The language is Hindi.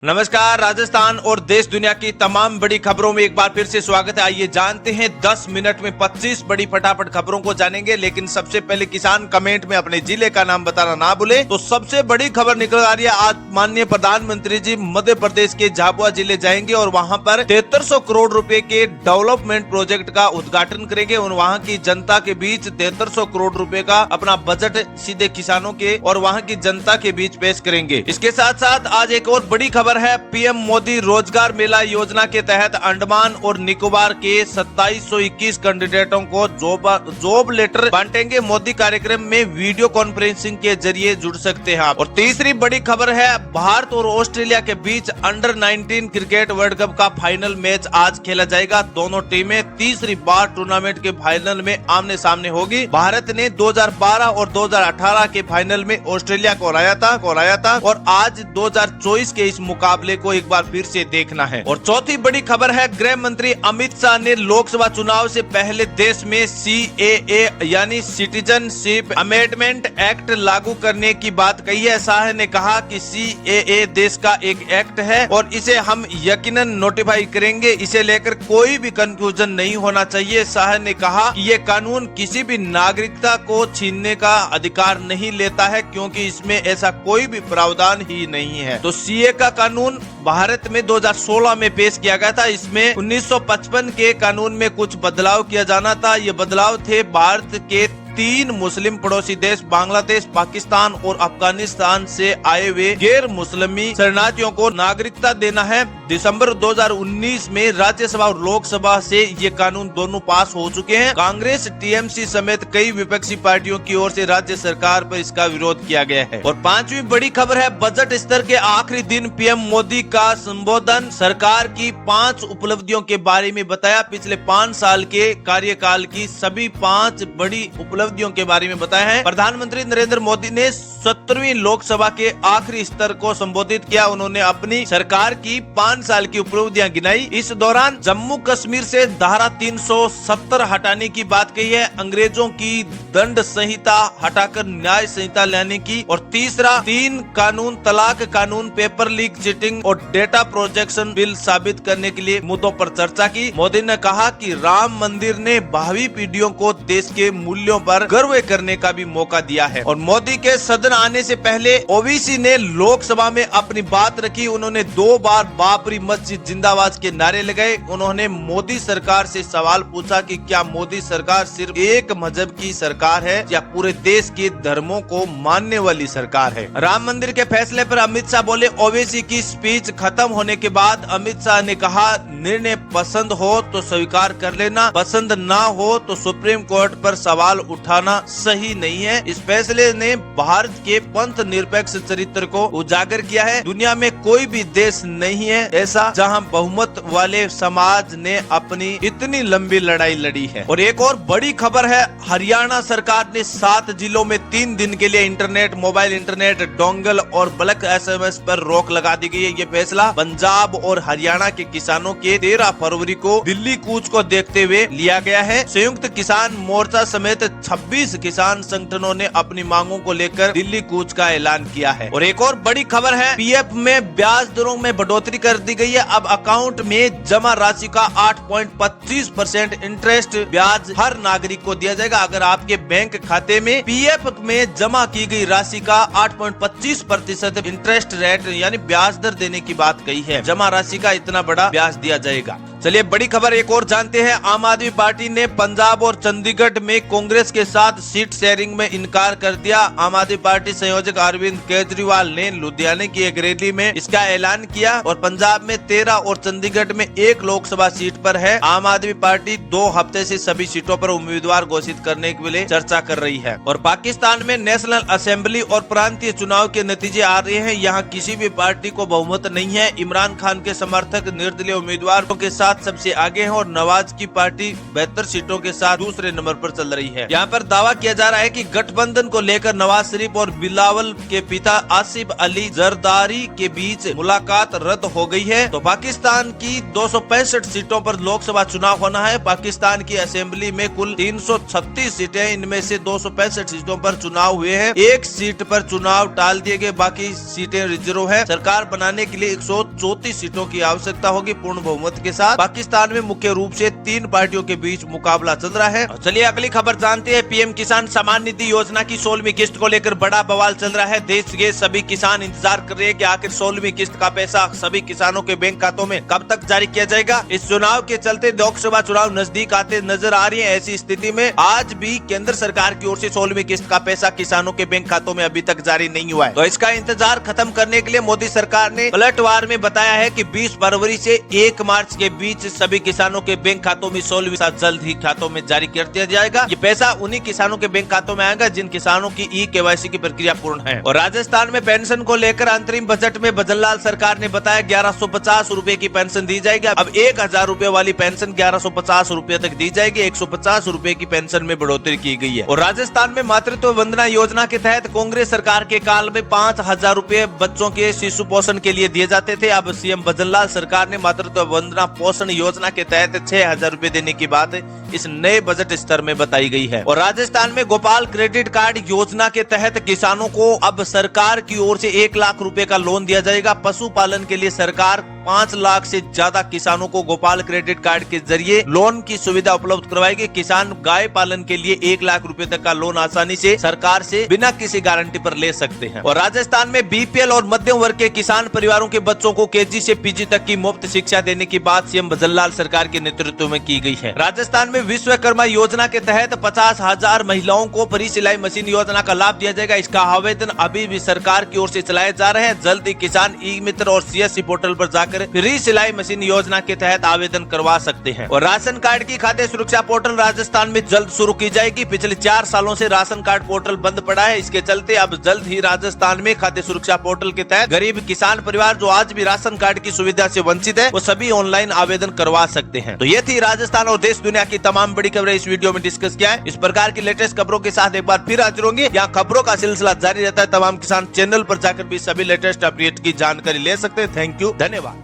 नमस्कार। राजस्थान और देश दुनिया की तमाम बड़ी खबरों में एक बार फिर से स्वागत है। आइए जानते हैं 10 मिनट में 25 बड़ी फटाफट खबरों को जानेंगे। लेकिन सबसे पहले किसान कमेंट में अपने जिले का नाम बताना ना भूले। तो सबसे बड़ी खबर निकल आ रही है। आज माननीय प्रधानमंत्री जी मध्य प्रदेश के झाबुआ जिले जाएंगे और वहां पर 7300 करोड़ रुपए के डेवलपमेंट प्रोजेक्ट का उद्घाटन करेंगे और वहां की जनता के बीच 7300 करोड़ रुपए का अपना बजट सीधे किसानों के और वहां की जनता के बीच पेश करेंगे। इसके साथ साथ आज एक और बड़ी खबर है। पीएम मोदी रोजगार मेला योजना के तहत अंडमान और निकोबार के 2721 कैंडिडेटों को जॉब लेटर बांटेंगे। मोदी कार्यक्रम में वीडियो कॉन्फ्रेंसिंग के जरिए जुड़ सकते हैं आप। और तीसरी बड़ी खबर है, भारत और ऑस्ट्रेलिया के बीच अंडर 19 क्रिकेट वर्ल्ड कप का फाइनल मैच आज खेला जाएगा। दोनों टीमें तीसरी बार टूर्नामेंट के फाइनल में आमने सामने होगी। भारत ने 2012 और 2018 के फाइनल में ऑस्ट्रेलिया को हराया था और आज 2024 के इस मुकाबले को एक बार फिर से देखना है। और चौथी बड़ी खबर है, गृह मंत्री अमित शाह ने लोकसभा चुनाव से पहले देश में CAA यानी सिटीजनशिप अमेंडमेंट एक्ट लागू करने की बात कही है। शाह ने कहा कि CAA देश का एक एक्ट है और इसे हम यकीनन नोटिफाई करेंगे। इसे लेकर कोई भी कंफ्यूजन नहीं होना चाहिए। शाह ने कहा कि ये कानून किसी भी नागरिकता को छीनने का अधिकार नहीं लेता है, क्योंकि इसमें ऐसा कोई भी प्रावधान ही नहीं है। तो CAA का कानून भारत में 2016 में पेश किया गया था। इसमें 1955 के कानून में कुछ बदलाव किया जाना था। ये बदलाव थे भारत के 3 मुस्लिम पड़ोसी देश बांग्लादेश, पाकिस्तान और अफगानिस्तान से आए हुए गैर मुस्लिमी शरणार्थियों को नागरिकता देना है। दिसंबर 2019 में राज्यसभा और लोकसभा से ये कानून दोनों पास हो चुके हैं। कांग्रेस, TMC समेत कई विपक्षी पार्टियों की ओर से राज्य सरकार पर इसका विरोध किया गया है। और पांचवी बड़ी खबर है, बजट स्तर के आखिरी दिन पीएम मोदी का संबोधन। सरकार की 5 उपलब्धियों के बारे में बताया। पिछले 5 साल के कार्यकाल की सभी 5 बड़ी उपलब्धियों के बारे में बताया है। प्रधानमंत्री नरेंद्र मोदी ने 17वीं लोकसभा के आखिरी स्तर को संबोधित किया। उन्होंने अपनी सरकार की 5 साल की उपलब्धियां गिनाई। इस दौरान जम्मू कश्मीर से धारा 370 हटाने की बात कही है, अंग्रेजों की दंड संहिता हटाकर न्याय संहिता लाने की, और तीसरा 3 कानून, तलाक कानून, पेपर लीक, चीटिंग और डेटा प्रोटेक्शन बिल साबित करने के लिए मुद्दों पर चर्चा की। मोदी ने कहा कि राम मंदिर ने भावी पीढ़ियों को देश के मूल्यों पर गर्व करने का भी मौका दिया है। और मोदी के सदन आने से पहले ओवैसी ने लोकसभा में अपनी बात रखी। उन्होंने 2 बार बाबरी मस्जिद जिंदाबाद के नारे लगाए। उन्होंने मोदी सरकार से सवाल पूछा कि क्या मोदी सरकार सिर्फ एक मजहब की सरकार है या पूरे देश के धर्मों को मानने वाली सरकार है। राम मंदिर के फैसले पर अमित शाह बोले। ओवैसी की स्पीच खत्म होने के बाद अमित शाह ने कहा, निर्णय पसंद हो तो स्वीकार कर लेना, पसंद ना हो तो सुप्रीम कोर्ट पर सवाल उठाना सही नहीं है। इस फैसले ने भारत के पंथ निरपेक्ष चरित्र को उजागर किया है। दुनिया में कोई भी देश नहीं है ऐसा जहां बहुमत वाले समाज ने अपनी इतनी लंबी लड़ाई लड़ी है। और एक और बड़ी खबर है, हरियाणा सरकार ने 7 जिलों में 3 दिन के लिए इंटरनेट, मोबाइल इंटरनेट, डोंगल और बल्क SMS पर रोक लगा दी गई है। ये फैसला पंजाब और हरियाणा के किसानों के 13 फरवरी को दिल्ली कूच को देखते हुए लिया गया है। संयुक्त किसान मोर्चा समेत 26 किसान संगठनों ने अपनी मांगों को लेकर दिल्ली कूच का ऐलान किया है। और एक और बड़ी खबर है, PF में ब्याज दरों में बढ़ोतरी कर दी गई है। अब अकाउंट में जमा राशि का 8.25% इंटरेस्ट ब्याज हर नागरिक को दिया जाएगा। अगर आपके बैंक खाते में PF में जमा की गई राशि का 8.25% इंटरेस्ट रेट यानी ब्याज दर देने की बात कही है, जमा राशि का इतना बड़ा ब्याज दिया जाएगा। चलिए बड़ी खबर एक और जानते हैं। आम आदमी पार्टी ने पंजाब और चंडीगढ़ में कांग्रेस के साथ सीट शेयरिंग में इनकार कर दिया। आम आदमी पार्टी संयोजक अरविंद केजरीवाल ने लुधियाना की एक रैली में इसका ऐलान किया। और पंजाब में 13 और चंडीगढ़ में 1 लोकसभा सीट पर है। आम आदमी पार्टी 2 हफ्ते से सभी सीटों पर उम्मीदवार घोषित करने के लिए चर्चा कर रही है। और पाकिस्तान में नेशनल असेंबली और प्रांतीय चुनाव के नतीजे आ रहे हैं। यहाँ किसी भी पार्टी को बहुमत नहीं है। इमरान खान के समर्थक निर्दलीय उम्मीदवारों के साथ साथ सबसे आगे है और नवाज की पार्टी 72 सीटों के साथ दूसरे नंबर पर चल रही है। यहाँ पर दावा किया जा रहा है कि गठबंधन को लेकर नवाज शरीफ और बिलावल के पिता आसिफ अली जरदारी के बीच मुलाकात रद्द हो गई है। तो पाकिस्तान की 265 सीटों पर लोकसभा चुनाव होना है। पाकिस्तान की असेंबली में कुल 336 सीटें, इनमें से 265 सीटों पर चुनाव हुए हैं। एक सीट पर चुनाव टाल दिए गए, बाकी सीटें रिजर्व है। सरकार बनाने के लिए 134 सीटों की आवश्यकता होगी पूर्ण बहुमत के साथ। पाकिस्तान में मुख्य रूप से 3 पार्टियों के बीच मुकाबला चल रहा है। चलिए अगली खबर जानते हैं। पीएम किसान सम्मान निधि योजना की 16वीं किस्त को लेकर बड़ा बवाल चल रहा है। देश के सभी किसान इंतजार कर रहे हैं कि आखिर 16वीं किस्त का पैसा सभी किसानों के बैंक खातों में कब तक जारी किया जाएगा। इस चुनाव के चलते लोकसभा चुनाव नजदीक आते नजर आ रही है। ऐसी स्थिति में आज भी केंद्र सरकार की ओर से 16वीं किस्त का पैसा किसानों के बैंक खातों में अभी तक जारी नहीं हुआ है। तो इसका इंतजार खत्म करने के लिए मोदी सरकार ने पलटवार में बताया है कि 20 फरवरी से 1 मार्च के बीच सभी किसानों के बैंक खातों में 16वीं किस्त जल्द ही खातों में जारी कर दिया जाएगा। ये पैसा उन्हीं किसानों के बैंक खातों में आएगा जिन किसानों की ई-केवाईसी की प्रक्रिया पूर्ण है। और राजस्थान में पेंशन को लेकर अंतरिम बजट में भजनलाल सरकार ने बताया 1150 रूपए की पेंशन दी जाएगी। अब 1000 रूपए वाली पेंशन 1150 रूपए तक दी जाएगी। 150 रूपए की पेंशन में बढ़ोतरी की गई है। और राजस्थान में मातृत्व वंदना योजना के तहत कांग्रेस सरकार के काल में 5000 रूपए बच्चों के शिशु पोषण के लिए दिए जाते थे। अब सीएम भजनलाल सरकार ने मातृत्व वंदना पोषण योजना के तहत 6000 रूपए देने की बात इस नए बजट स्तर में बताई गई है। और राजस्थान में गोपाल क्रेडिट कार्ड योजना के तहत किसानों को अब सरकार की ओर से 1 लाख रुपए का लोन दिया जाएगा। पशुपालन के लिए सरकार 5 लाख से ज्यादा किसानों को गोपाल क्रेडिट कार्ड के जरिए लोन की सुविधा उपलब्ध करवाएगी। किसान गाय पालन के लिए 1 लाख रुपए तक का लोन आसानी से सरकार से बिना किसी गारंटी पर ले सकते हैं। और राजस्थान में बीपीएल और मध्यम वर्ग के किसान परिवारों के बच्चों को केजी से पीजी तक की मुफ्त शिक्षा देने की बात सीएम भजनलाल सरकार के नेतृत्व में की गई है। राजस्थान में विश्वकर्मा योजना के तहत 50,000 महिलाओं को फ्री सिलाई मशीन योजना का लाभ दिया जाएगा। इसका आवेदन अभी भी सरकार की ओर से चलाए जा रहे हैं। जल्द ही किसान ई मित्र और सीएससी पोर्टल पर जाकर फ्री सिलाई मशीन योजना के तहत आवेदन करवा सकते हैं। और राशन कार्ड की खाद्य सुरक्षा पोर्टल राजस्थान में जल्द शुरू की जाएगी। पिछले 4 सालों से राशन कार्ड पोर्टल बंद पड़ा है। इसके चलते अब जल्द ही राजस्थान में खाद्य सुरक्षा पोर्टल के तहत गरीब किसान परिवार जो आज भी राशन कार्ड की सुविधा से वंचित है वो सभी ऑनलाइन आवेदन करवा सकते हैं। तो ये थी राजस्थान और देश दुनिया की तमाम बड़ी खबरें इस वीडियो में डिस्कस किया है। इस प्रकार की लेटेस्ट खबरों के साथ एक बार फिर हाजिर होंगे। यहाँ खबरों का सिलसिला जारी रहता है। तमाम किसान चैनल पर जाकर भी सभी लेटेस्ट अपडेट की जानकारी ले सकते हैं। थैंक यू, धन्यवाद।